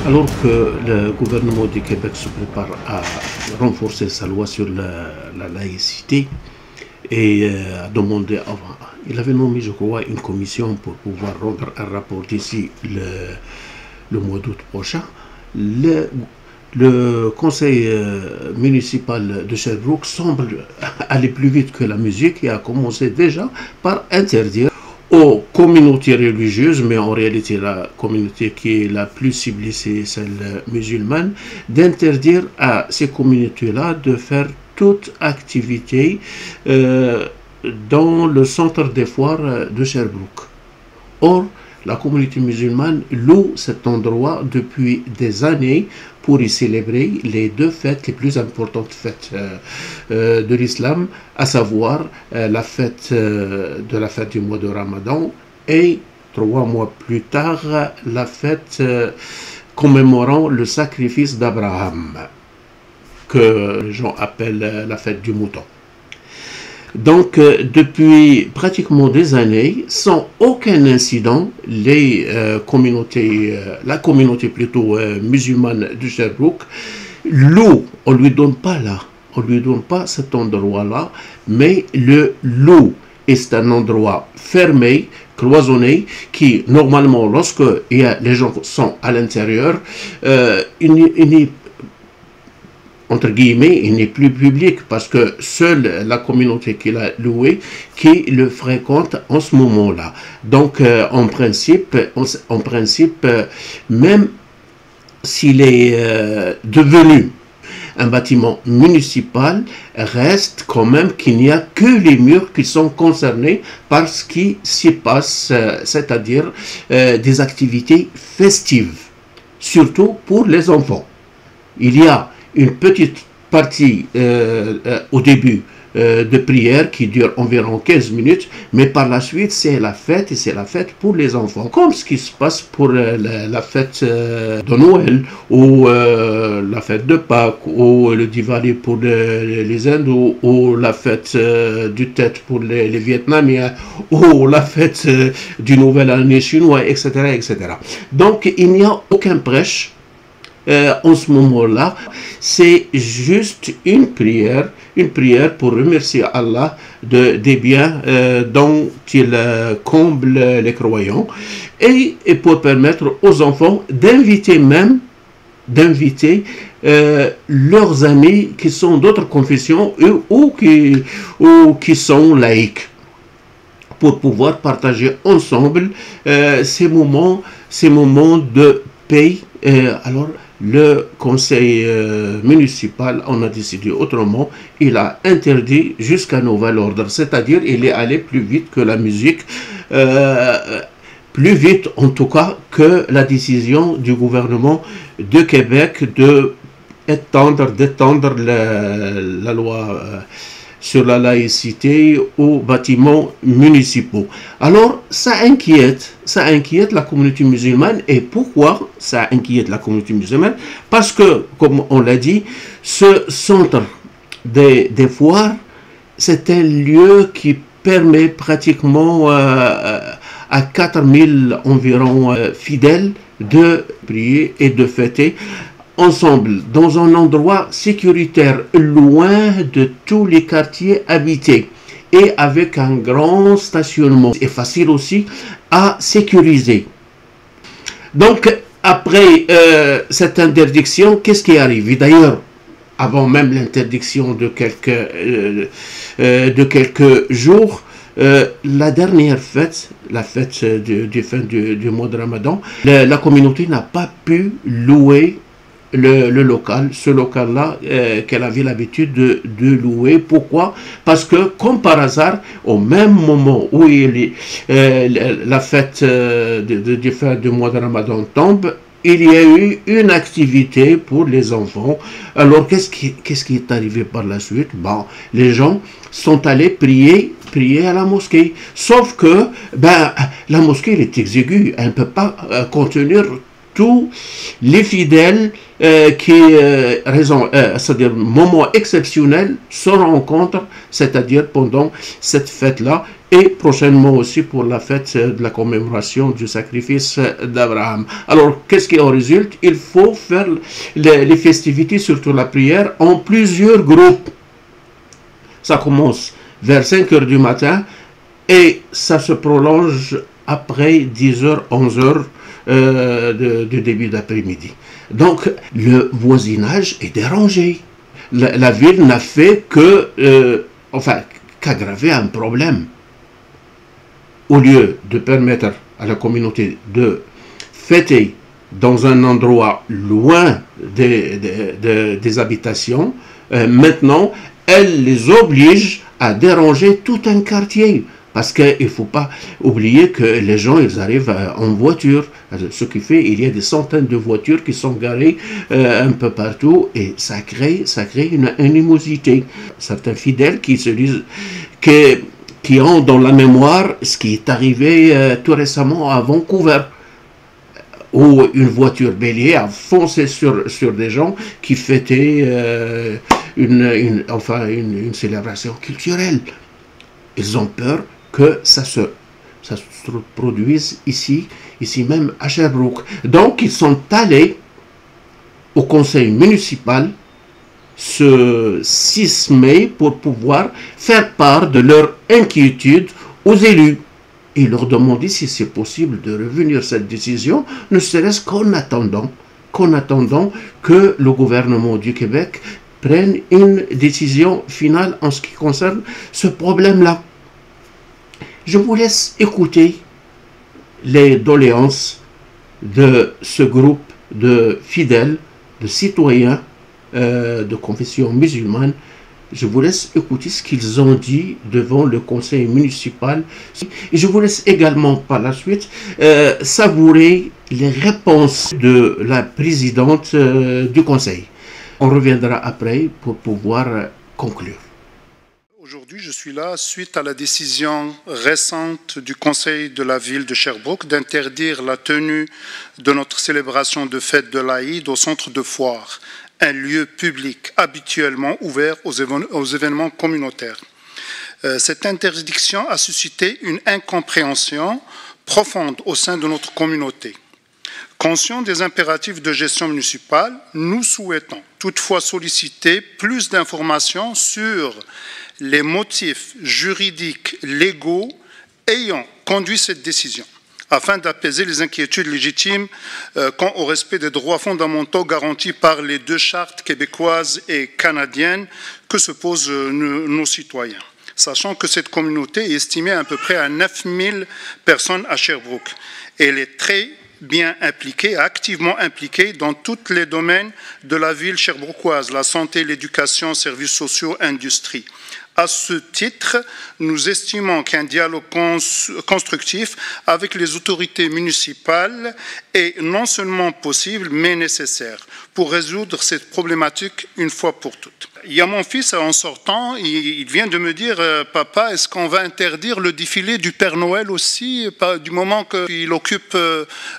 Alors que le gouvernement du Québec se prépare à renforcer sa loi sur la laïcité et a demandé avant, il avait nommé, je crois, une commission pour pouvoir rendre un rapport d'ici le mois d'août prochain. Le conseil municipal de Sherbrooke semble aller plus vite que la musique et a commencé déjà par interdire aux communautés religieuses, mais en réalité la communauté qui est la plus ciblée, c'est celle musulmane, d'interdire à ces communautés-là de faire toute activité dans le centre des foires de Sherbrooke. Or, la communauté musulmane loue cet endroit depuis des années pour y célébrer les deux fêtes, les plus importantes fêtes de l'islam, à savoir la fête du mois de Ramadan et 3 mois plus tard, la fête commémorant le sacrifice d'Abraham, que les gens appellent la fête du mouton. Donc, depuis pratiquement des années, sans aucun incident, la communauté plutôt musulmane de Sherbrooke loue, on ne lui donne pas là, on ne lui donne pas cet endroit-là, mais le loue. Et c'est un endroit fermé, cloisonné, qui normalement, lorsque les gens sont à l'intérieur, entre guillemets, il n'est plus public parce que seule la communauté qui l'a loué qui le fréquente en ce moment-là. Donc, en principe, même s'il est devenu un bâtiment municipal, reste quand même qu'il n'y a que les murs qui sont concernés par ce qui s'y passe, c'est-à-dire des activités festives, surtout pour les enfants. Il y a une petite partie au début de prière qui dure environ 15 minutes, mais par la suite c'est la fête et c'est la fête pour les enfants, comme ce qui se passe pour la fête de Noël ou la fête de Pâques ou le Diwali pour les hindous ou la fête du Tet pour les Vietnamiens ou la fête du Nouvel Année chinois, etc., etc. Donc il n'y a aucun prêche en ce moment-là, c'est juste une prière pour remercier Allah des biens dont il comble les croyants et pour permettre aux enfants d'inviter leurs amis qui sont d'autres confessions ou qui sont laïcs, pour pouvoir partager ensemble ces moments de paix. Alors, le conseil municipal en a décidé autrement. Il a interdit jusqu'à nouvel ordre, c'est-à-dire il est allé plus vite que la musique, plus vite en tout cas que la décision du gouvernement de Québec d'étendre la loi sur la laïcité aux bâtiments municipaux. Alors, ça inquiète la communauté musulmane. Et pourquoi ça inquiète la communauté musulmane? Parce que, comme on l'a dit, ce centre des foires, c'est un lieu qui permet pratiquement à 4000 environ fidèles de prier et de fêter ensemble, dans un endroit sécuritaire, loin de tous les quartiers habités et avec un grand stationnement et facile aussi à sécuriser. Donc, après cette interdiction, qu'est-ce qui arrive? Et d'ailleurs, avant même l'interdiction de quelques jours, la dernière fête, la fête du mois de Ramadan, la communauté n'a pas pu louer ce local-là qu'elle avait l'habitude de louer. Pourquoi? Parce que, comme par hasard, au même moment où la fête du mois de Ramadan tombe, il y a eu une activité pour les enfants. Alors, qu'est-ce qui est arrivé par la suite? Bon, les gens sont allés prier à la mosquée. Sauf que la mosquée elle est exiguë, elle ne peut pas contenir tous les fidèles c'est-à-dire moment exceptionnel, se rencontrent, c'est-à-dire pendant cette fête-là, et prochainement aussi pour la fête de la commémoration du sacrifice d'Abraham. Alors, qu'est-ce qui en résulte? Il faut faire les festivités, surtout la prière, en plusieurs groupes. Ça commence vers 5 heures du matin et ça se prolonge après 10 heures, 11 heures du début d'après-midi. Donc, le voisinage est dérangé. La ville n'a fait qu'aggraver un problème. Au lieu de permettre à la communauté de fêter dans un endroit loin des habitations, maintenant, elle les oblige à déranger tout un quartier. Parce qu'il ne faut pas oublier que les gens, ils arrivent en voiture. Ce qui fait qu'il y a des centaines de voitures qui sont garées un peu partout. Et ça crée une animosité. Certains fidèles qui se disent qui ont dans la mémoire ce qui est arrivé tout récemment à Vancouver, où une voiture bélier a foncé sur des gens qui fêtaient une célébration culturelle. Ils ont peur que ça se produise ici même à Sherbrooke. Donc, ils sont allés au conseil municipal ce 6 mai pour pouvoir faire part de leur inquiétude aux élus. Et leur demander si c'est possible de revenir cette décision, ne serait-ce qu'en attendant que le gouvernement du Québec prenne une décision finale en ce qui concerne ce problème-là. Je vous laisse écouter les doléances de ce groupe de fidèles, de citoyens de confession musulmane. Je vous laisse écouter ce qu'ils ont dit devant le conseil municipal. Et je vous laisse également par la suite savourer les réponses de la présidente du conseil. On reviendra après pour pouvoir conclure. Aujourd'hui, je suis là suite à la décision récente du Conseil de la ville de Sherbrooke d'interdire la tenue de notre célébration de fête de l'Aïd au centre de foire, un lieu public habituellement ouvert aux événements communautaires. Cette interdiction a suscité une incompréhension profonde au sein de notre communauté. Conscients des impératifs de gestion municipale, nous souhaitons toutefois solliciter plus d'informations sur les motifs juridiques légaux ayant conduit cette décision, afin d'apaiser les inquiétudes légitimes quant au respect des droits fondamentaux garantis par les deux chartes québécoises et canadiennes que se posent nos citoyens. Sachant que cette communauté est estimée à peu près à 9000 personnes à Sherbrooke. Elle est très bien impliquée, activement impliquée dans tous les domaines de la ville sherbrookoise, la santé, l'éducation, services sociaux, industrie. À ce titre, nous estimons qu'un dialogue constructif avec les autorités municipales est non seulement possible, mais nécessaire pour résoudre cette problématique une fois pour toutes. Il y a mon fils en sortant, il vient de me dire « Papa, est-ce qu'on va interdire le défilé du Père Noël aussi, du moment qu'il occupe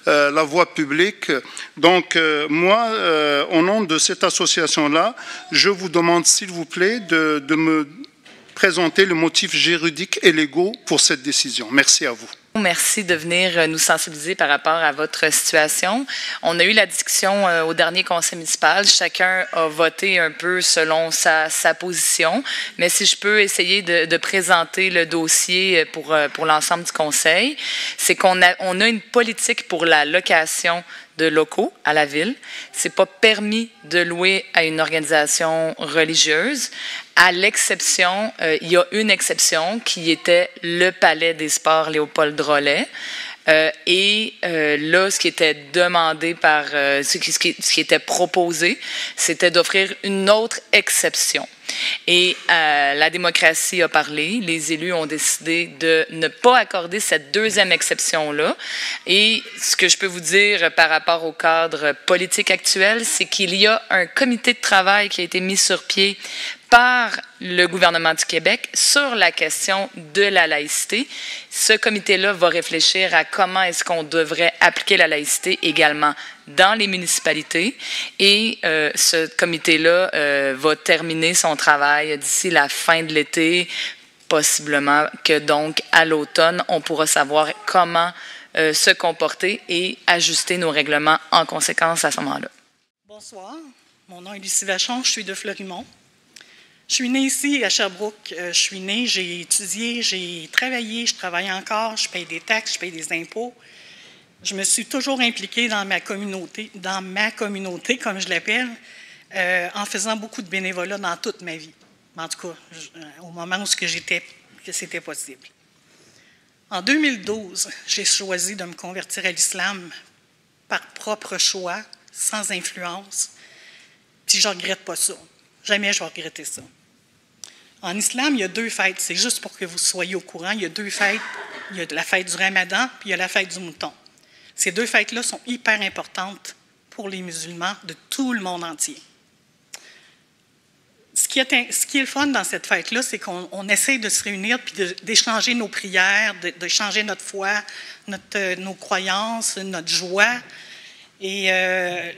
la voie publique ?» Donc moi, au nom de cette association-là, je vous demande s'il vous plaît de me présenter le motif juridique et légaux pour cette décision. Merci à vous. Merci de venir nous sensibiliser par rapport à votre situation. On a eu la discussion au dernier conseil municipal. Chacun a voté un peu selon sa position. Mais si je peux essayer de présenter le dossier pour l'ensemble du conseil, c'est qu'on a une politique pour la location de locaux à la ville. C'est pas permis de louer à une organisation religieuse. À l'exception, il y a une exception qui était le Palais des Sports Léopold Drolet. Là, ce qui était demandé par, ce qui était proposé, c'était d'offrir une autre exception. Et la démocratie a parlé, les élus ont décidé de ne pas accorder cette deuxième exception-là. Et ce que je peux vous dire par rapport au cadre politique actuel, c'est qu'il y a un comité de travail qui a été mis sur pied par le gouvernement du Québec sur la question de la laïcité. Ce comité-là va réfléchir à comment est-ce qu'on devrait appliquer la laïcité également dans les municipalités et ce comité-là va terminer son travail d'ici la fin de l'été, possiblement que donc à l'automne, on pourra savoir comment se comporter et ajuster nos règlements en conséquence à ce moment-là. Bonsoir, mon nom est Lucie Vachon, je suis de Fleurimont. Je suis née ici à Sherbrooke. Je suis née, j'ai étudié, j'ai travaillé, je travaille encore, je paye des taxes, je paye des impôts. Je me suis toujours impliquée dans ma communauté comme je l'appelle, en faisant beaucoup de bénévolat dans toute ma vie. En tout cas, au moment où c'était possible. En 2012, j'ai choisi de me convertir à l'islam par propre choix, sans influence. Puis je ne regrette pas ça. Jamais je vais regretter ça. En islam, il y a 2 fêtes. C'est juste pour que vous soyez au courant. Il y a 2 fêtes. Il y a la fête du Ramadan, puis il y a la fête du mouton. Ces 2 fêtes-là sont hyper importantes pour les musulmans de tout le monde entier. Ce qui est le fun dans cette fête-là, c'est qu'on essaie de se réunir puis d'échanger nos prières, d'échanger notre foi, nos croyances, notre joie. Et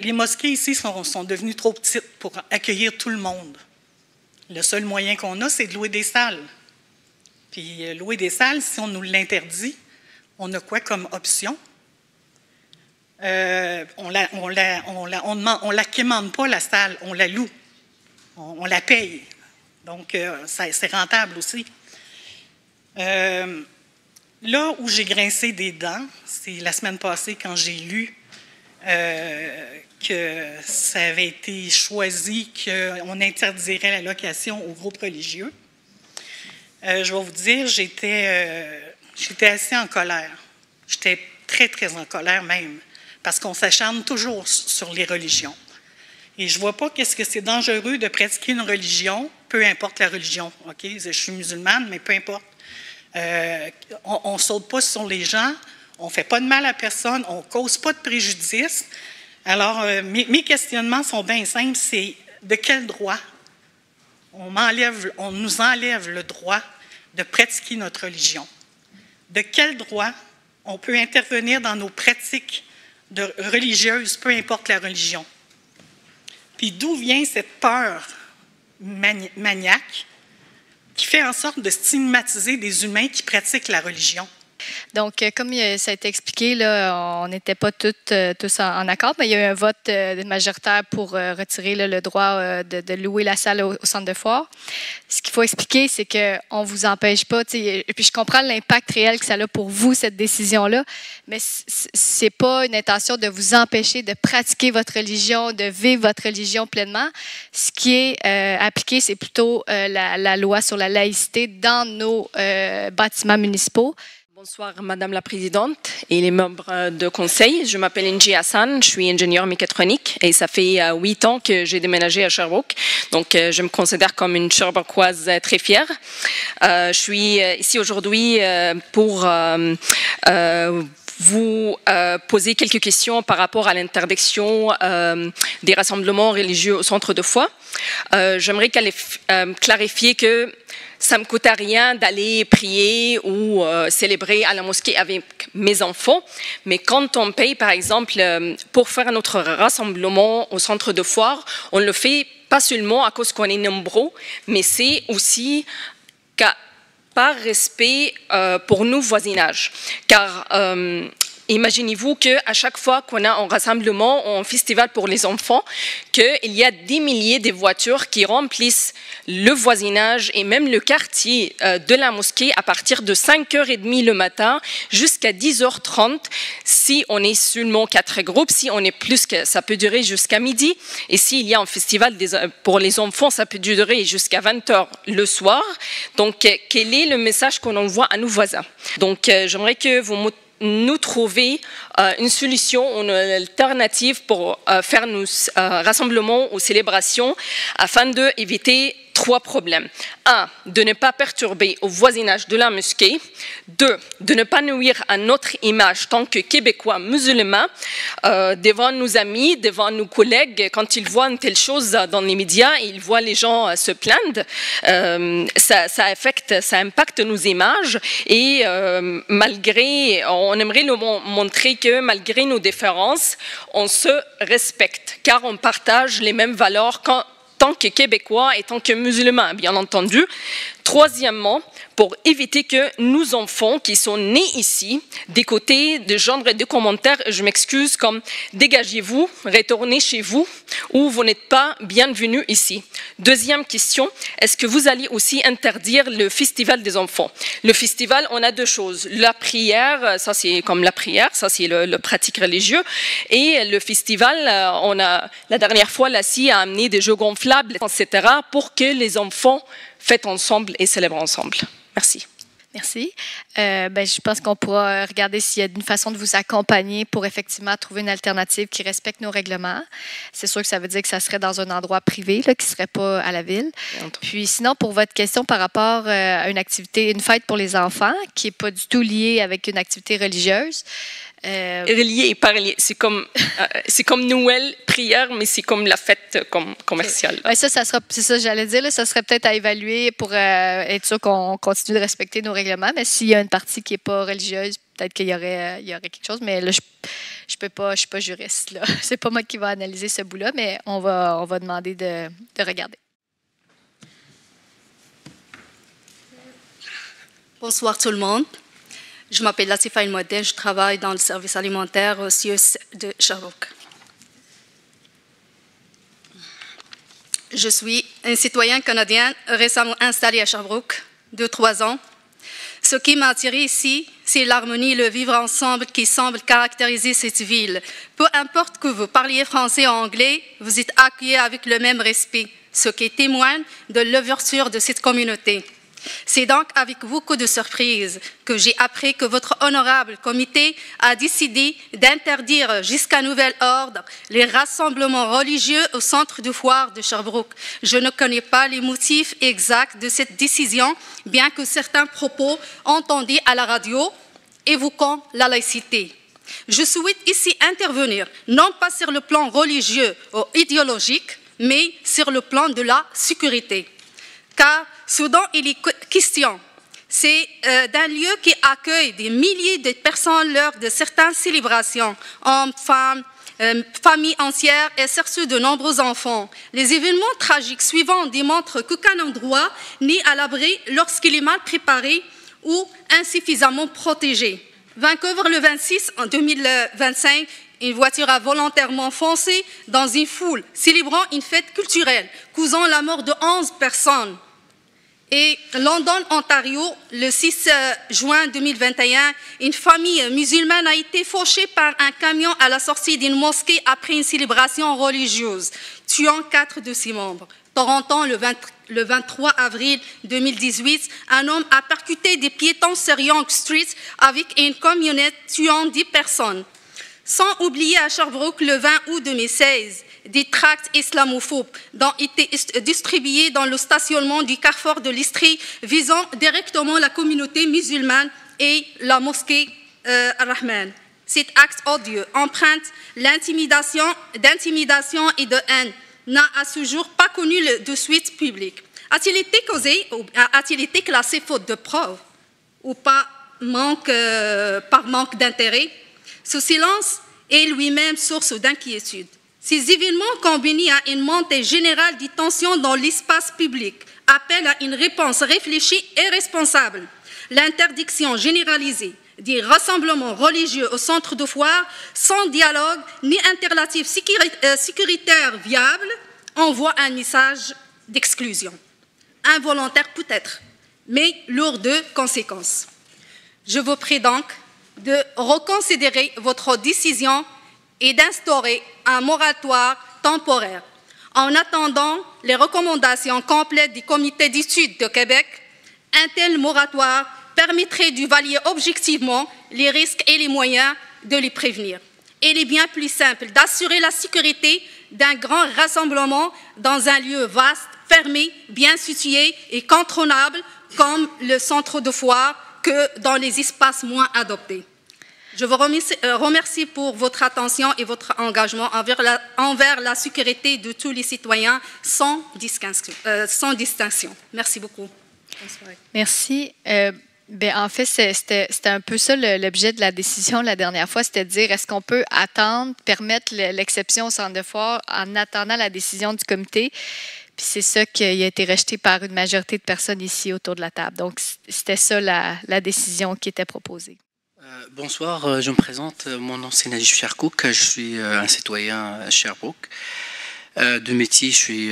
les mosquées ici sont devenues trop petites pour accueillir tout le monde. Le seul moyen qu'on a, c'est de louer des salles. Puis louer des salles, si on nous l'interdit, on a quoi comme option? On la quémande pas, la salle, on la loue. On la paye. Donc, c'est rentable aussi. Là où j'ai grincé des dents, c'est la semaine passée quand j'ai lu que ça avait été choisi qu'on interdirait la location aux groupes religieux. Je vais vous dire, j'étais assez en colère. J'étais très, très en colère même, parce qu'on s'acharne toujours sur les religions. Et je ne vois pas qu'est-ce que c'est dangereux de pratiquer une religion, peu importe la religion. OK? Je suis musulmane, mais peu importe. On ne saute pas sur les gens, on ne fait pas de mal à personne, on ne cause pas de préjudice. Alors, mes questionnements sont bien simples, c'est de quel droit on nous enlève le droit de pratiquer notre religion? De quel droit on peut intervenir dans nos pratiques religieuses, peu importe la religion? Puis d'où vient cette peur maniaque qui fait en sorte de stigmatiser des humains qui pratiquent la religion? Donc, comme ça a été expliqué, là, on n'était pas tous en accord, mais il y a eu un vote majoritaire pour retirer le droit de louer la salle au centre de foire. Ce qu'il faut expliquer, c'est qu'on ne vous empêche pas, et puis je comprends l'impact réel que ça a pour vous, cette décision-là, mais ce n'est pas une intention de vous empêcher de pratiquer votre religion, de vivre votre religion pleinement. Ce qui est appliqué, c'est plutôt la loi sur la laïcité dans nos bâtiments municipaux. Bonsoir Madame la Présidente et les membres de conseil. Je m'appelle Inji Hassan, je suis ingénieure mécatronique et ça fait 8 ans que j'ai déménagé à Sherbrooke. Donc je me considère comme une Sherbrookeoise très fière. Je suis ici aujourd'hui pour vous poser quelques questions par rapport à l'interdiction des rassemblements religieux au centre de foi. J'aimerais clarifier que ça ne me coûte rien d'aller prier ou célébrer à la mosquée avec mes enfants. Mais quand on paye, par exemple, pour faire notre rassemblement au centre de foire, on le fait pas seulement à cause qu'on est nombreux, mais c'est aussi par respect pour nos voisinages. Car imaginez-vous qu'à chaque fois qu'on a un rassemblement ou un festival pour les enfants, qu'il y a des milliers de voitures qui remplissent le voisinage et même le quartier de la mosquée à partir de 5h30 le matin jusqu'à 10h30. Si on est seulement 4 groupes, si on est plus, ça peut durer jusqu'à midi. Et s'il y a un festival pour les enfants, ça peut durer jusqu'à 20h le soir. Donc, quel est le message qu'on envoie à nos voisins? Donc, j'aimerais que vous nous trouver une solution, une alternative pour faire nos rassemblements ou célébrations afin d'éviter 3 problèmes. 1, de ne pas perturber au voisinage de la mosquée. 2, de ne pas nuire à notre image tant que Québécois musulmans devant nos amis, devant nos collègues. Quand ils voient une telle chose dans les médias, ils voient les gens se plaindre. Ça impacte nos images et on aimerait montrer que malgré nos différences, on se respecte car on partage les mêmes valeurs tant que Québécois et tant que musulmans, bien entendu. Troisièmement, pour éviter que nos enfants qui sont nés ici, des côtés de genre de commentaires, je m'excuse, comme « dégagez-vous, retournez chez vous » ou « vous n'êtes pas bienvenus ici ». Deuxième question, est-ce que vous allez aussi interdire le festival des enfants? Le festival, on a 2 choses. La prière, ça c'est comme la prière, ça c'est le pratique religieux. Et le festival, la dernière fois, la CIE a amené des jeux gonflables, etc. pour que les enfants fêtent ensemble et célèbrent ensemble. Merci. Merci. Je pense qu'on pourra regarder s'il y a une façon de vous accompagner pour effectivement trouver une alternative qui respecte nos règlements. C'est sûr que ça veut dire que ça serait dans un endroit privé, là, qui ne serait pas à la ville. Puis sinon, pour votre question par rapport à une fête pour les enfants, qui n'est pas du tout liée avec une activité religieuse, relié et pas relié. C'est comme Noël, prière, mais c'est comme la fête commerciale. Ouais, c'est ça, j'allais dire. Là, ça serait peut-être à évaluer pour être sûr qu'on continue de respecter nos règlements. Mais s'il y a une partie qui n'est pas religieuse, peut-être qu'il y aurait quelque chose. Mais là, je suis pas juriste. Là. C'est pas moi qui va analyser ce bout-là, mais on va demander de regarder. Bonsoir tout le monde. Je m'appelle Latifa El-Mouadel, je travaille dans le service alimentaire au CIUS de Sherbrooke. Je suis un citoyen canadien récemment installé à Sherbrooke, de 3 ans. Ce qui m'a attiré ici, c'est l'harmonie et le vivre ensemble qui semble caractériser cette ville. Peu importe que vous parliez français ou anglais, vous êtes accueillis avec le même respect, ce qui témoigne de l'ouverture de cette communauté. C'est donc avec beaucoup de surprise que j'ai appris que votre honorable comité a décidé d'interdire jusqu'à nouvel ordre les rassemblements religieux au centre de foire de Sherbrooke. Je ne connais pas les motifs exacts de cette décision, bien que certains propos entendus à la radio évoquant la laïcité. Je souhaite ici intervenir, non pas sur le plan religieux ou idéologique, mais sur le plan de la sécurité. Car ce dont il est question, c'est d'un lieu qui accueille des milliers de personnes lors de certaines célébrations, hommes, femmes, familles entières et surtout de nombreux enfants. Les événements tragiques suivants démontrent qu'aucun endroit n'est à l'abri lorsqu'il est mal préparé ou insuffisamment protégé. Vancouver, le 26 en 2025, une voiture a volontairement foncé dans une foule, célébrant une fête culturelle, causant la mort de 11 personnes. Et London, Ontario, le 6 juin 2021, une famille musulmane a été fauchée par un camion à la sortie d'une mosquée après une célébration religieuse, tuant 4 de ses membres. Toronto, le 23 avril 2018, un homme a percuté des piétons sur Yonge Street avec une camionnette tuant 10 personnes. Sans oublier à Sherbrooke, le 20 août 2016, des tracts islamophobes ont été distribués dans le stationnement du carrefour de l'Istrie, visant directement la communauté musulmane et la mosquée Ar-Rahman. Cet acte odieux emprunte d'intimidation et de haine n'a à ce jour pas connu de suite publique. A-t-il été classé faute de preuves ou par manque d'intérêt? Ce silence est lui-même source d'inquiétude. Ces événements combinés à une montée générale de tensions dans l'espace public appellent à une réponse réfléchie et responsable. L'interdiction généralisée des rassemblements religieux au centre de foire, sans dialogue ni alternative sécuritaire viable, envoie un message d'exclusion. Involontaire peut-être, mais lourd de conséquences. Je vous prie donc de reconsidérer votre décision et d'instaurer un moratoire temporaire. En attendant les recommandations complètes du Comité d'études de Québec, un tel moratoire permettrait d'évaluer objectivement les risques et les moyens de les prévenir. Il est bien plus simple d'assurer la sécurité d'un grand rassemblement dans un lieu vaste, fermé, bien situé et contrôlable comme le centre de foire que dans les espaces moins adoptés. Je vous remercie pour votre attention et votre engagement envers la sécurité de tous les citoyens sans distinction. Merci beaucoup. Bonsoir. Merci. En fait, c'était un peu ça l'objet de la décision la dernière fois, c'était de dire est-ce qu'on peut attendre, permettre l'exception au centre de foire en attendant la décision du comité. Puis c'est ça qui a été rejeté par une majorité de personnes ici autour de la table. Donc, c'était ça la décision qui était proposée. Bonsoir, je me présente. Mon nom c'est Najib Cherkouk. Je suis un citoyen à Sherbrooke. De métier, je suis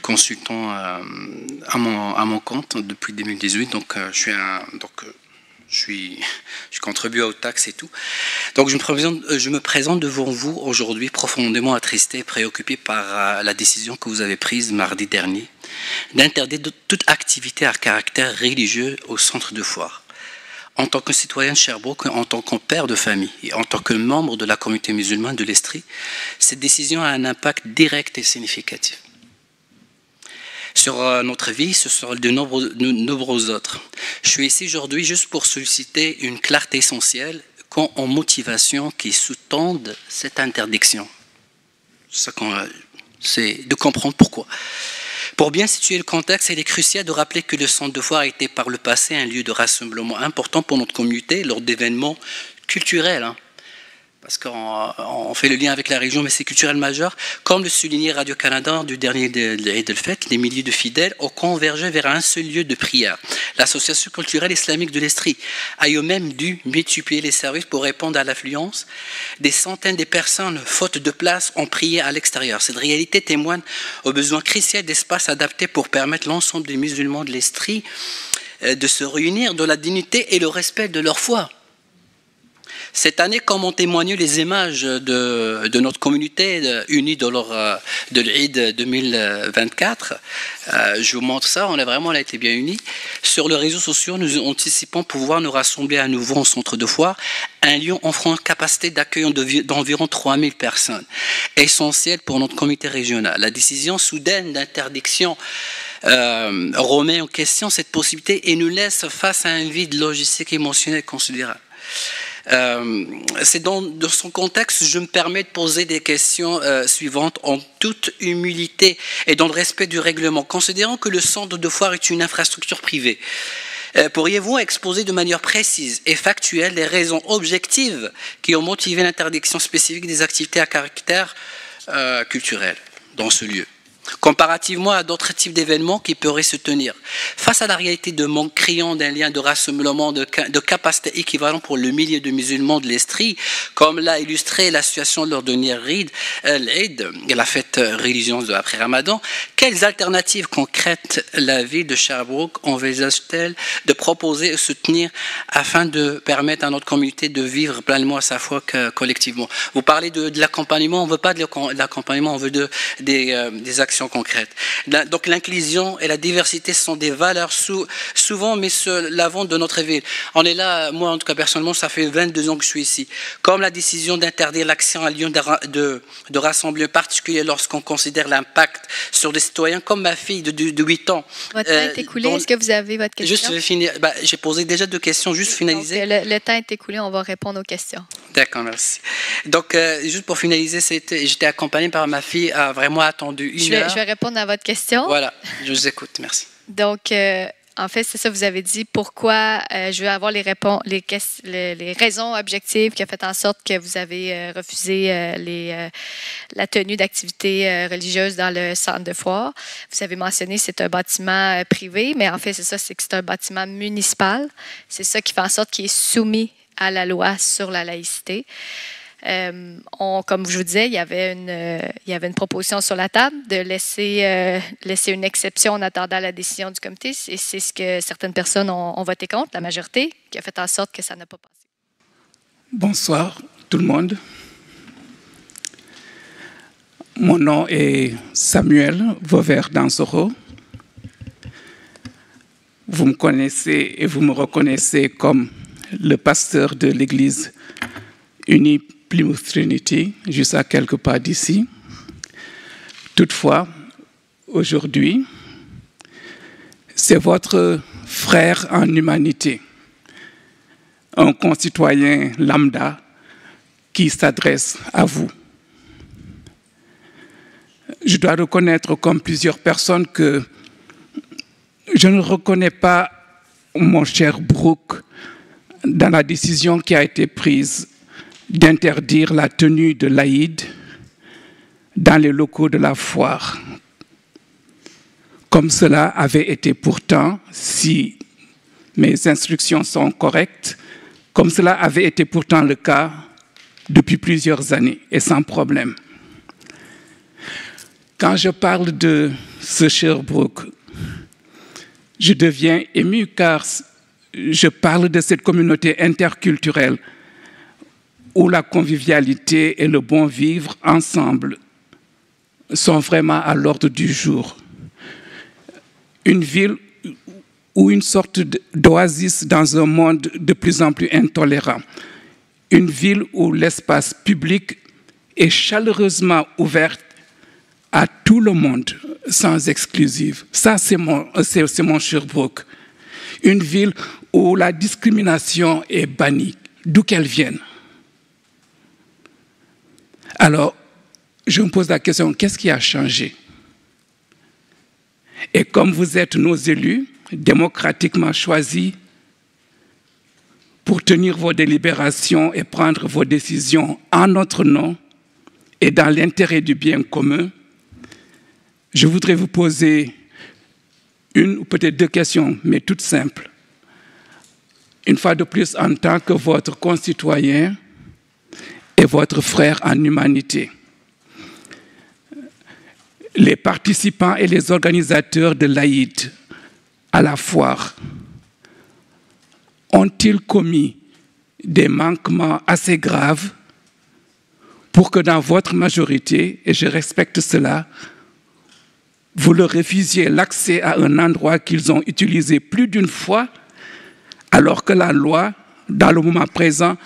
consultant à mon compte depuis 2018. Donc, je contribue aux taxes et tout. Donc, je me présente devant vous aujourd'hui profondément attristé et préoccupé par la décision que vous avez prise mardi dernier d'interdire toute activité à caractère religieux au centre de foire. En tant que citoyen de Sherbrooke, en tant que père de famille et en tant que membre de la communauté musulmane de l'Estrie, cette décision a un impact direct et significatif sur notre vie, sur de nombreux autres. Je suis ici aujourd'hui juste pour solliciter une clarté essentielle quant aux motivations qui sous-tendent cette interdiction. C'est de comprendre pourquoi. Pour bien situer le contexte, il est crucial de rappeler que le centre de foire a été par le passé un lieu de rassemblement important pour notre communauté lors d'événements culturels. Parce qu'on fait le lien avec la région, mais c'est culturel majeur. Comme le soulignait Radio-Canada du dernier de l'Eid el-Feth, les milliers de fidèles ont convergé vers un seul lieu de prière. L'Association culturelle islamique de l'Estrie a eux-mêmes dû multiplier les services pour répondre à l'affluence. Des centaines de personnes, faute de place, ont prié à l'extérieur. Cette réalité témoigne au besoin crucial d'espaces adaptés pour permettre l'ensemble des musulmans de l'Estrie de se réunir dans la dignité et le respect de leur foi. Cette année, comme ont témoigné les images de notre communauté unie de l'Eid 2024, je vous montre ça, on a été bien unis. Sur les réseaux sociaux, nous anticipons pouvoir nous rassembler à nouveau en centre de foire, un lieu offrant une capacité d'accueil d'environ 3000 personnes, essentiel pour notre comité régional. La décision soudaine d'interdiction remet en question cette possibilité et nous laisse face à un vide logistique et émotionnel considérable. C'est dans son contexte, je me permets de poser des questions suivantes en toute humilité et dans le respect du règlement. Considérant que le centre de foire est une infrastructure privée, pourriez-vous exposer de manière précise et factuelle les raisons objectives qui ont motivé l'interdiction spécifique des activités à caractère culturel dans ce lieu, comparativement à d'autres types d'événements qui pourraient se tenir? Face à la réalité de manque criant d'un lien de rassemblement de capacité équivalent pour le millier de musulmans de l'Estrie, comme l'a illustré la situation lors de l'Eid, la fête religieuse après Ramadan, quelles alternatives concrètes la ville de Sherbrooke envisage-t-elle de proposer et soutenir afin de permettre à notre communauté de vivre pleinement sa foi collectivement? Vous parlez de l'accompagnement, on ne veut pas de l'accompagnement, on veut des actions concrètes. Donc l'inclusion et la diversité sont des valeurs souvent mises sur l'avant de notre ville. On est là, moi en tout cas personnellement, ça fait 22 ans que je suis ici. Comme la décision d'interdire l'accès à un lieu de rassemblement particulier lorsqu'on considère l'impact sur des citoyens comme ma fille de 8 ans. Votre temps est écoulé, est-ce que vous avez votre question? Juste finir, j'ai posé déjà 2 questions, juste finaliser. Donc, le temps est écoulé, on va répondre aux questions. D'accord, merci. Donc, juste pour finaliser, j'étais accompagné par ma fille, a vraiment attendu une heure. Je vais répondre à votre question. Voilà, je vous écoute, merci. Donc, en fait, c'est ça, vous avez dit pourquoi je veux avoir les raisons objectives qui ont fait en sorte que vous avez refusé la tenue d'activités religieuses dans le centre de foire. Vous avez mentionné que c'est un bâtiment privé, mais en fait, c'est ça, c'est que c'est un bâtiment municipal. C'est ça qui fait en sorte qu'il est soumis à la loi sur la laïcité. Comme je vous disais, il y avait une proposition sur la table de laisser une exception en attendant la décision du comité. C'est ce que certaines personnes ont voté contre, la majorité, qui a fait en sorte que ça n'a pas passé. Bonsoir tout le monde. Mon nom est Samuel Vauvert-Dansoro. Vous me connaissez et vous me reconnaissez comme le pasteur de l'église unie Plymouth Trinity, juste à quelques pas d'ici. Toutefois, aujourd'hui, c'est votre frère en humanité, un concitoyen lambda qui s'adresse à vous. Je dois reconnaître, comme plusieurs personnes, que je ne reconnais pas mon cher Brooke dans la décision qui a été prise d'interdire la tenue de l'Aïd dans les locaux de la foire. Comme cela avait été pourtant, si mes instructions sont correctes, comme cela avait été pourtant le cas depuis plusieurs années et sans problème. Quand je parle de ce cher Brooke, je deviens ému car je parle de cette communauté interculturelle où la convivialité et le bon vivre ensemble sont vraiment à l'ordre du jour. Une ville ou une sorte d'oasis dans un monde de plus en plus intolérant. Une ville où l'espace public est chaleureusement ouvert à tout le monde, sans exclusive. Ça, c'est mon Sherbrooke. Une ville où la discrimination est bannie, d'où qu'elle vienne. Alors, je me pose la question, qu'est-ce qui a changé? Et comme vous êtes nos élus, démocratiquement choisis, pour tenir vos délibérations et prendre vos décisions en notre nom et dans l'intérêt du bien commun, je voudrais vous poser une ou peut-être deux questions, mais toutes simples. Une fois de plus, en tant que votre concitoyen et votre frère en humanité, les participants et les organisateurs de l'Aïd à la foire ont-ils commis des manquements assez graves pour que dans votre majorité, et je respecte cela, vous leur refusiez l'accès à un endroit qu'ils ont utilisé plus d'une fois, alors que la loi, dans le moment présent,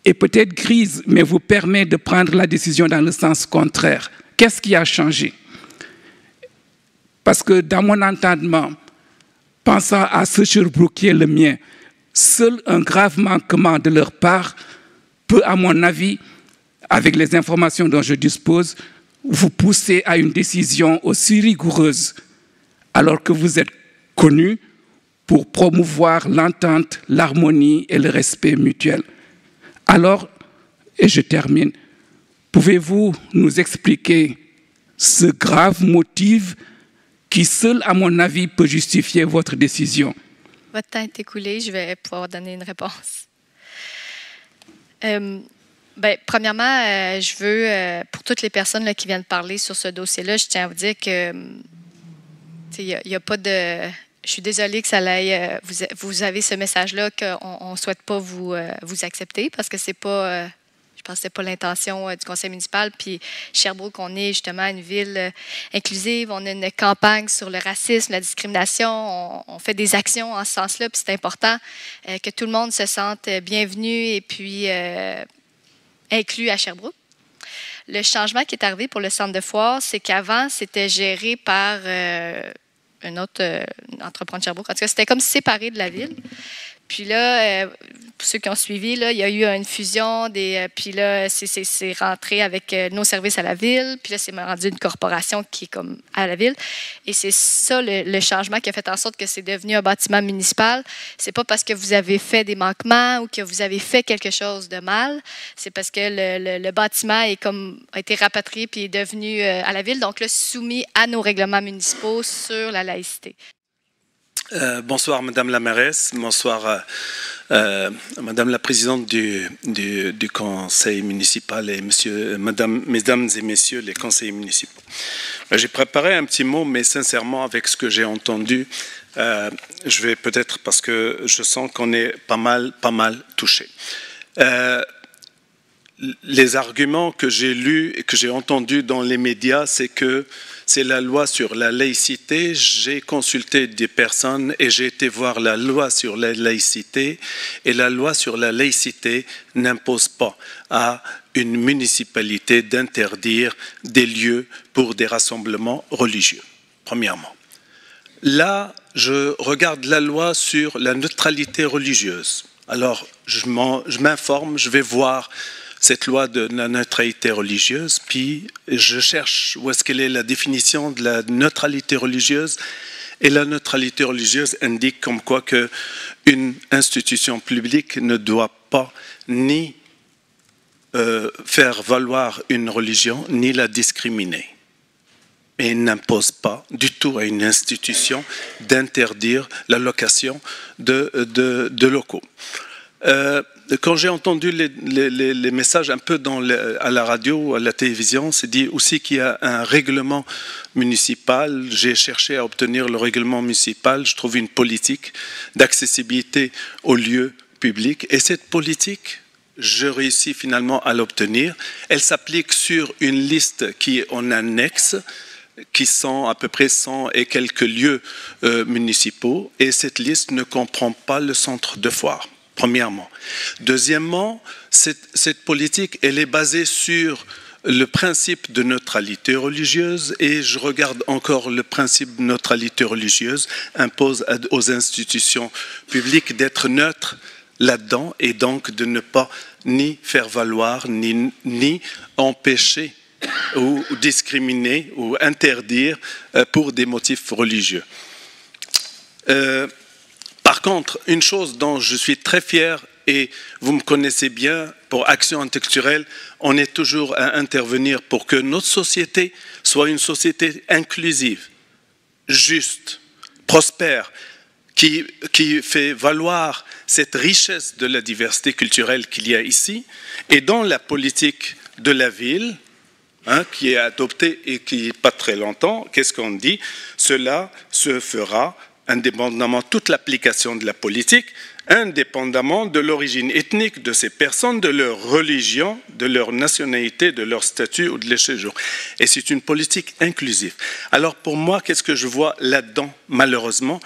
est peut-être grise, mais vous permet de prendre la décision dans le sens contraire. Qu'est-ce qui a changé? Parce que dans mon entendement, pensant à ce Sherbrooke qui est le mien, seul un grave manquement de leur part peut, à mon avis, avec les informations dont je dispose, vous pousser à une décision aussi rigoureuse, alors que vous êtes connu pour promouvoir l'entente, l'harmonie et le respect mutuel. Alors, et je termine, pouvez-vous nous expliquer ce grave motif qui, seul, à mon avis, peut justifier votre décision? Votre temps est écoulé, je vais pouvoir donner une réponse. Premièrement, je veux, pour toutes les personnes là, qui viennent parler sur ce dossier-là, je tiens à vous dire que il n'y a pas de... Je suis désolée que ça aille... vous avez ce message-là qu'on ne souhaite pas vous accepter parce que c'est pas... je pense que ce n'est pas l'intention du conseil municipal. Puis Sherbrooke, on est justement une ville inclusive. On a une campagne sur le racisme, la discrimination. On fait des actions en ce sens-là. Puis c'est important que tout le monde se sente bienvenu et puis inclus à Sherbrooke. Le changement qui est arrivé pour le centre de foire, c'est qu'avant, c'était géré par un autre entrepreneur de Sherbrooke. En tout cas, c'était comme séparé de la ville. Puis là, pour ceux qui ont suivi, là, il y a eu une fusion, puis là, c'est rentré avec nos services à la ville, puis là, c'est rendu une corporation qui est comme à la ville. Et c'est ça le changement qui a fait en sorte que c'est devenu un bâtiment municipal. C'est pas parce que vous avez fait des manquements ou que vous avez fait quelque chose de mal, c'est parce que le bâtiment a été rapatrié puis est devenu à la ville, donc là, soumis à nos règlements municipaux sur la laïcité. Bonsoir Madame la mairesse, bonsoir Madame la présidente du conseil municipal et mesdames et messieurs les conseillers municipaux. J'ai préparé un petit mot, mais sincèrement avec ce que j'ai entendu, je vais peut-être, parce que je sens qu'on est pas mal touché. Les arguments que j'ai lus et que j'ai entendus dans les médias, c'est que c'est la loi sur la laïcité. J'ai consulté des personnes et j'ai été voir la loi sur la laïcité. Et la loi sur la laïcité n'impose pas à une municipalité d'interdire des lieux pour des rassemblements religieux, premièrement. là, je regarde la loi sur la neutralité religieuse. Alors, je m'informe, je vais voir cette loi de la neutralité religieuse, puis je cherche où est-ce qu'elle est la définition de la neutralité religieuse. Et la neutralité religieuse indique comme quoi qu'une institution publique ne doit pas ni faire valoir une religion, ni la discriminer. Et n'impose pas du tout à une institution d'interdire la location de locaux. Quand j'ai entendu les messages un peu à la radio, à la télévision, c'est dit aussi qu'il y a un règlement municipal. J'ai cherché à obtenir le règlement municipal. Je trouve une politique d'accessibilité aux lieux publics. Et cette politique, je réussis finalement à l'obtenir. Elle s'applique sur une liste qui est en annexe, qui sont à peu près 100 et quelques lieux municipaux. Et cette liste ne comprend pas le centre de foire, premièrement. Deuxièmement, cette politique, elle est basée sur le principe de neutralité religieuse, et je regarde encore le principe de neutralité religieuse impose aux institutions publiques d'être neutres là-dedans, et donc de ne pas ni faire valoir, ni empêcher ou discriminer ou interdire pour des motifs religieux. Par contre, une chose dont je suis très fier, et vous me connaissez bien, pour Action interculturelle, on est toujours à intervenir pour que notre société soit une société inclusive, juste, prospère, qui fait valoir cette richesse de la diversité culturelle qu'il y a ici. Et dans la politique de la ville, qui est adoptée et qui n'est pas très longtemps, qu'est-ce qu'on dit? Cela se fera indépendamment de toute l'application de la politique, indépendamment de l'origine ethnique de ces personnes, de leur religion, de leur nationalité, de leur statut ou de leur séjour. Et c'est une politique inclusive. Alors pour moi, qu'est-ce que je vois là-dedans, malheureusement?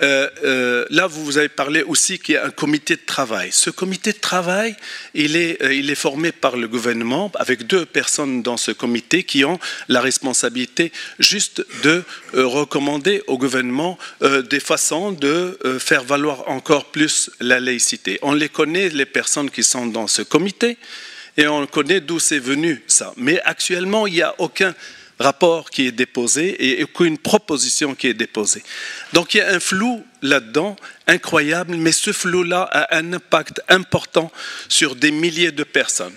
Là, vous avez parlé aussi qu'il y a un comité de travail. Ce comité de travail, il est formé par le gouvernement, avec 2 personnes dans ce comité qui ont la responsabilité juste de recommander au gouvernement des façons de faire valoir encore plus la laïcité. On les connaît, les personnes qui sont dans ce comité, et on connaît d'où c'est venu ça. Mais actuellement, il n'y a aucun rapport qui est déposé et aucune proposition qui est déposée. Donc il y a un flou là-dedans incroyable, mais ce flou-là a un impact important sur des milliers de personnes.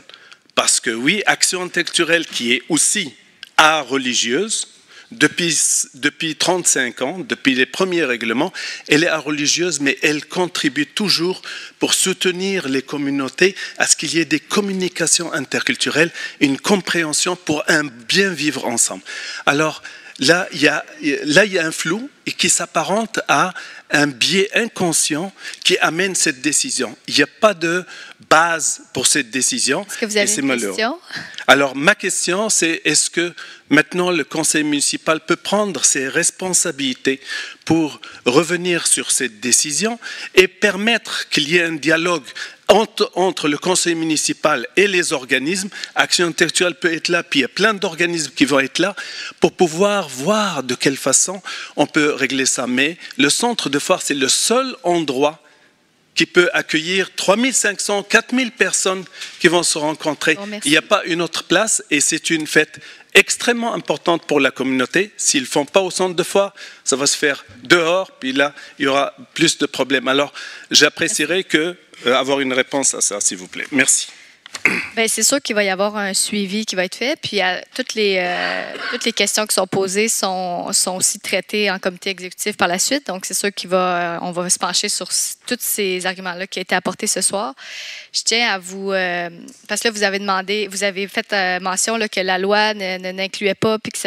Parce que oui, Action interculturelle qui est aussi art religieuse, depuis 35 ans, depuis les premiers règlements, elle est religieuse, mais elle contribue toujours pour soutenir les communautés à ce qu'il y ait des communications interculturelles, une compréhension pour un bien vivre ensemble. Alors là, il y a un flou et qui s'apparente à un biais inconscient qui amène cette décision. Il n'y a pas de base pour cette décision. Est-ce que vous avez une question? Alors, ma question, c'est est-ce que maintenant le conseil municipal peut prendre ses responsabilités pour revenir sur cette décision et permettre qu'il y ait un dialogue entre le conseil municipal et les organismes? Action interculturelle peut être là, puis il y a plein d'organismes qui vont être là pour pouvoir voir de quelle façon on peut régler ça. Mais le centre de foire, c'est le seul endroit qui peut accueillir 3500, 4000 personnes qui vont se rencontrer. Oh, il n'y a pas une autre place, et c'est une fête extrêmement importante pour la communauté. S'ils ne le font pas au centre de foire, ça va se faire dehors, puis là, il y aura plus de problèmes. Alors, j'apprécierais avoir une réponse à ça, s'il vous plaît. Merci. Bien, c'est sûr qu'il va y avoir un suivi qui va être fait. Puis toutes les questions qui sont posées sont aussi traitées en comité exécutif par la suite. Donc, c'est sûr on va se pencher sur tous ces arguments-là qui ont été apportés ce soir. Je tiens à vous... parce que là, vous avez fait mention là, que la loi n'incluait pas, puis que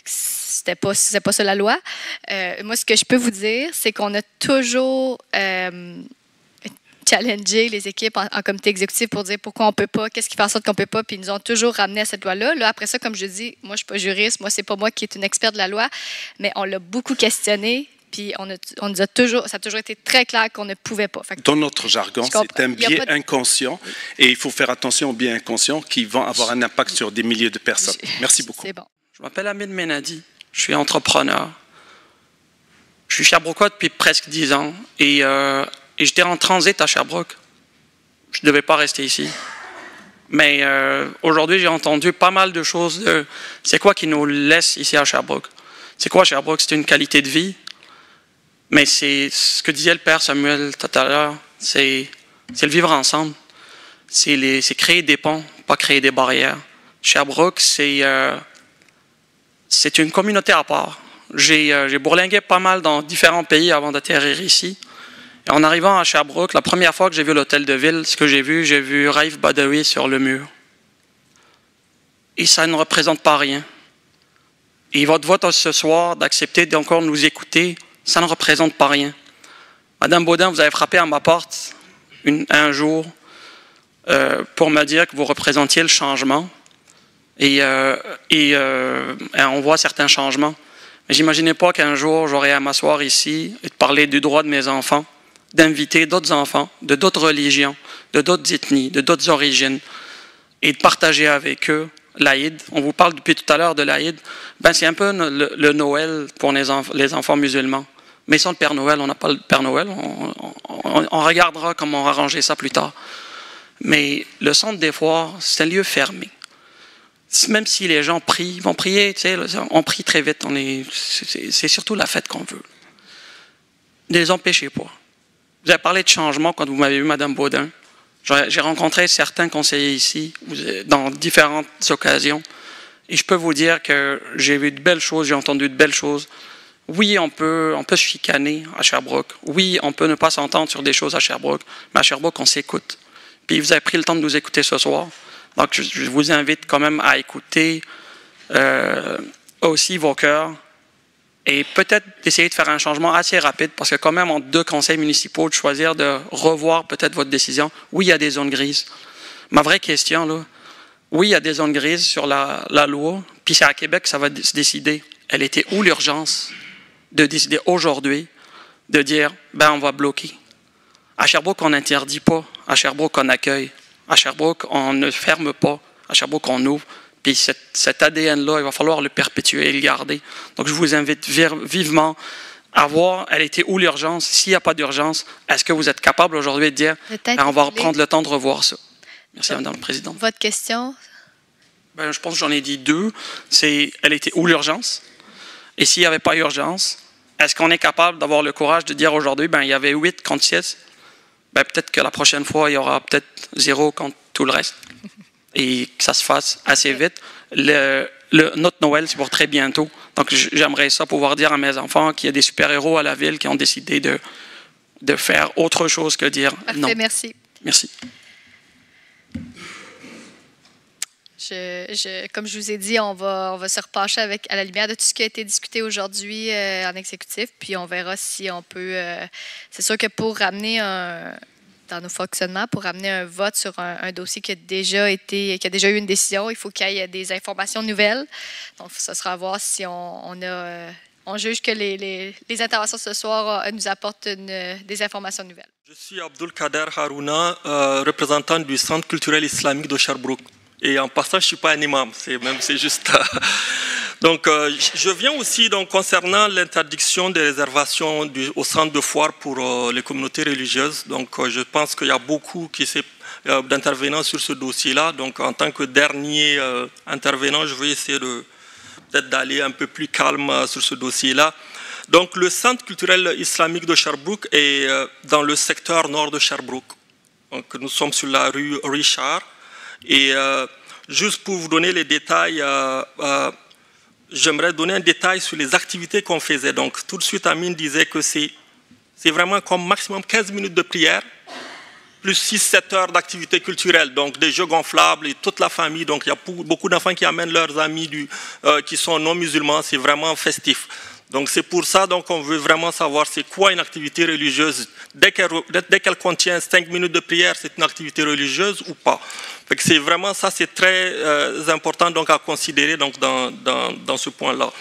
c'était pas ça la loi. Moi, ce que je peux vous dire, c'est qu'on a toujours... challenger les équipes en comité exécutif pour dire pourquoi on ne peut pas, qu'est-ce qui fait en sorte qu'on ne peut pas, puis ils nous ont toujours ramené à cette loi-là. Là, après ça, comme je dis, moi, je ne suis pas juriste, moi, ce n'est pas moi qui est une experte de la loi, mais on l'a beaucoup questionné, puis ça a toujours été très clair qu'on ne pouvait pas. Dans notre jargon, c'est un biais inconscient, et il faut faire attention aux biais inconscients qui vont avoir un impact sur des milliers de personnes. Merci beaucoup. C'est bon. Je m'appelle Amine Menadi, je suis entrepreneur. Je suis Sherbrookeois depuis presque 10 ans et j'étais en transit à Sherbrooke. Je ne devais pas rester ici. Mais aujourd'hui, j'ai entendu pas mal de choses. C'est quoi qui nous laisse ici à Sherbrooke? C'est quoi Sherbrooke? C'est une qualité de vie. Mais c'est ce que disait le père Samuel tout à l'heure, c'est le vivre ensemble. C'est créer des ponts, pas créer des barrières. Sherbrooke, c'est une communauté à part. J'ai bourlingué pas mal dans différents pays avant d'atterrir ici. Et en arrivant à Sherbrooke, la première fois que j'ai vu l'hôtel de ville, ce que j'ai vu Raif Badawi sur le mur. Et ça ne représente pas rien. Et votre vote ce soir d'accepter d'encore nous écouter, ça ne représente pas rien. Madame Baudin, vous avez frappé à ma porte un jour pour me dire que vous représentiez le changement. Et on voit certains changements. Mais j'imaginais pas qu'un jour, j'aurais à m'asseoir ici et de parler du droit de mes enfants, d'inviter d'autres enfants, de d'autres religions, de d'autres ethnies, de d'autres origines, et de partager avec eux l'Aïd. On vous parle depuis tout à l'heure de l'Aïd. Ben, c'est un peu le Noël pour les enfants musulmans. Mais sans le Père Noël, on n'a pas le Père Noël. On regardera comment arranger ça plus tard. Mais le centre des foires, c'est un lieu fermé. Même si les gens prient, vont prier, tu sais, on prie très vite. C'est surtout la fête qu'on veut. Ne les empêchez pas. Vous avez parlé de changement quand vous m'avez vu, Madame Baudin. J'ai rencontré certains conseillers ici, dans différentes occasions, et je peux vous dire que j'ai vu de belles choses, j'ai entendu de belles choses. Oui, on peut se chicaner à Sherbrooke. Oui, on peut ne pas s'entendre sur des choses à Sherbrooke, mais à Sherbrooke, on s'écoute. Puis vous avez pris le temps de nous écouter ce soir. Donc, je vous invite quand même à écouter aussi vos cœurs et peut-être d'essayer de faire un changement assez rapide parce que quand même, en 2 conseils municipaux, de choisir de revoir peut-être votre décision. Oui, il y a des zones grises. Ma vraie question, là, oui, il y a des zones grises sur la loi, puis c'est à Québec que ça va se décider. Elle était où l'urgence de décider aujourd'hui de dire, ben on va bloquer. À Sherbrooke, on n'interdit pas. À Sherbrooke, on accueille. À Sherbrooke, on ne ferme pas. À Sherbrooke, on ouvre. Puis cet ADN-là, il va falloir le perpétuer et le garder. Donc, je vous invite vivement à voir, elle était où l'urgence? S'il n'y a pas d'urgence, est-ce que vous êtes capable aujourd'hui de dire, on va prendre le temps de revoir ça? Merci, Madame la Présidente. Votre question? Ben, je pense que j'en ai dit 2. C'est, elle était où l'urgence? Et s'il n'y avait pas urgence, est-ce qu'on est capable d'avoir le courage de dire aujourd'hui, ben, il y avait 8 contre 6? Ben, peut-être que la prochaine fois, il y aura peut-être 0 contre tout le reste. Et que ça se fasse assez vite. Notre Noël, c'est pour très bientôt. Donc, j'aimerais ça pouvoir dire à mes enfants qu'il y a des super-héros à la ville qui ont décidé de faire autre chose que dire Parfait, non. Merci. Merci. Comme je vous ai dit, on va se repencher à la lumière de tout ce qui a été discuté aujourd'hui en exécutif, puis on verra si on peut... c'est sûr que pour ramener dans nos fonctionnements, pour amener un vote sur un dossier qui a déjà eu une décision, il faut qu'il y ait des informations nouvelles. Donc, ce sera à voir si on juge que les interventions ce soir nous apportent des informations nouvelles. Je suis Abdul Kader Harouna, représentant du Centre culturel islamique de Sherbrooke. Et en passant, je ne suis pas un imam, c'est juste... Donc, je viens aussi donc, concernant l'interdiction des réservations au centre de foire pour les communautés religieuses. Donc, je pense qu'il y a beaucoup d'intervenants sur ce dossier-là. Donc, en tant que dernier intervenant, je vais essayer peut-être d'aller un peu plus calme sur ce dossier-là. Donc, le Centre culturel islamique de Sherbrooke est dans le secteur nord de Sherbrooke. Donc, nous sommes sur la rue Richard. Et juste pour vous donner les détails, j'aimerais donner un détail sur les activités qu'on faisait. Donc, tout de suite, Amine disait que c'est vraiment comme maximum 15 minutes de prière, plus 6-7 heures d'activité culturelle, donc des jeux gonflables et toute la famille. Donc, il y a beaucoup d'enfants qui amènent leurs amis qui sont non musulmans. C'est vraiment festif. Donc, c'est pour ça qu'on veut vraiment savoir c'est quoi une activité religieuse. Dès qu'elle contient 5 minutes de prière, c'est une activité religieuse ou pas. C'est vraiment ça, c'est très important donc, à considérer donc, dans ce point-là.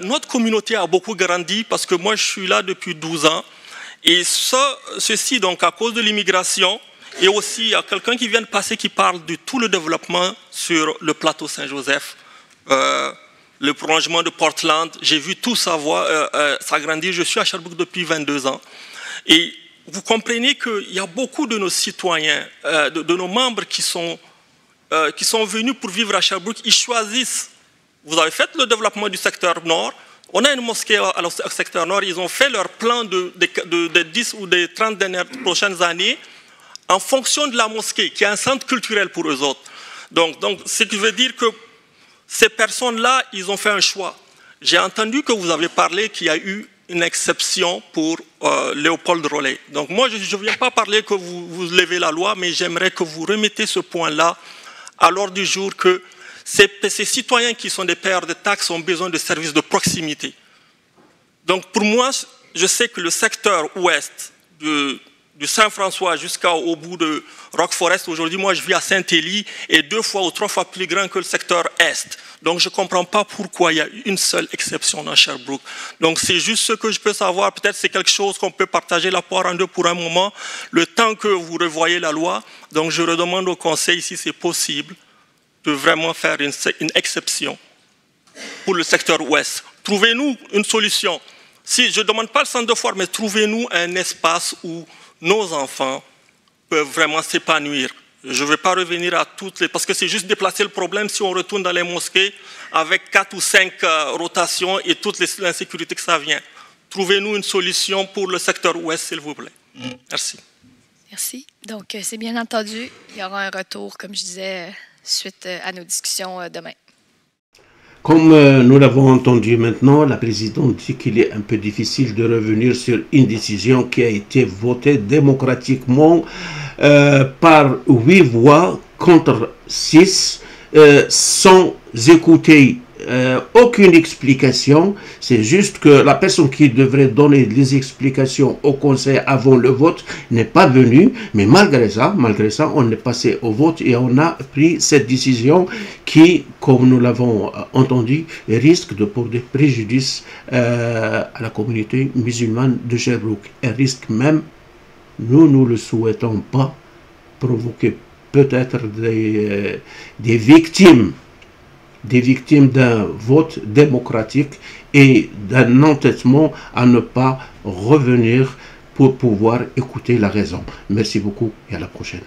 Notre communauté a beaucoup grandi parce que moi, je suis là depuis 12 ans. Et ceci, donc, à cause de l'immigration, et aussi, il y a quelqu'un qui vient de passer qui parle de tout le développement sur le plateau Saint-Joseph. le prolongement de Portland. J'ai vu tout s'agrandir. Je suis à Sherbrooke depuis 22 ans. Et vous comprenez qu'il y a beaucoup de nos citoyens, de nos membres qui sont venus pour vivre à Sherbrooke. Ils choisissent. Vous avez fait le développement du secteur nord. On a une mosquée au secteur nord. Ils ont fait leur plan de 10 ou des 30 dernières prochaines années en fonction de la mosquée, qui est un centre culturel pour eux autres. Donc ce qui veut dire que ces personnes-là, ils ont fait un choix. J'ai entendu que vous avez parlé qu'il y a eu une exception pour Léopold Rollet. Donc moi, je ne viens pas parler que vous levez la loi, mais j'aimerais que vous remettez ce point-là à l'ordre du jour, que ces citoyens qui sont des payeurs de taxes ont besoin de services de proximité. Donc pour moi, je sais que le secteur ouest du Saint-François jusqu'au bout de Rock Forest, aujourd'hui, moi je vis à Saint-Élie, et 2 fois ou 3 fois plus grand que le secteur est. Donc je ne comprends pas pourquoi il y a une seule exception dans Sherbrooke. Donc c'est juste ce que je peux savoir. Peut-être c'est quelque chose qu'on peut partager la poire en deux pour un moment, le temps que vous revoyez la loi. Donc je redemande au Conseil si c'est possible de vraiment faire une exception pour le secteur ouest. Trouvez-nous une solution. Si je ne demande pas le centre de foire, mais trouvez-nous un espace où nos enfants peuvent vraiment s'épanouir. Je ne vais pas revenir à toutes les... Parce que c'est juste déplacer le problème si on retourne dans les mosquées avec 4 ou 5 rotations et toute l'insécurité que ça vient. Trouvez-nous une solution pour le secteur ouest, s'il vous plaît. Merci. Merci. Donc, c'est bien entendu. Il y aura un retour, comme je disais, suite à nos discussions demain. Comme nous l'avons entendu maintenant, la présidente dit qu'il est un peu difficile de revenir sur une décision qui a été votée démocratiquement par 8 voix contre 6, sans écouter aucune explication. C'est juste que la personne qui devrait donner les explications au Conseil avant le vote n'est pas venue, mais malgré ça, on est passé au vote et on a pris cette décision qui, comme nous l'avons entendu, risque de porter préjudice à la communauté musulmane de Sherbrooke. Elle risque même, nous ne le souhaitons pas, provoquer peut-être des victimes d'un vote démocratique et d'un entêtement à ne pas revenir pour pouvoir écouter la raison. Merci beaucoup et à la prochaine.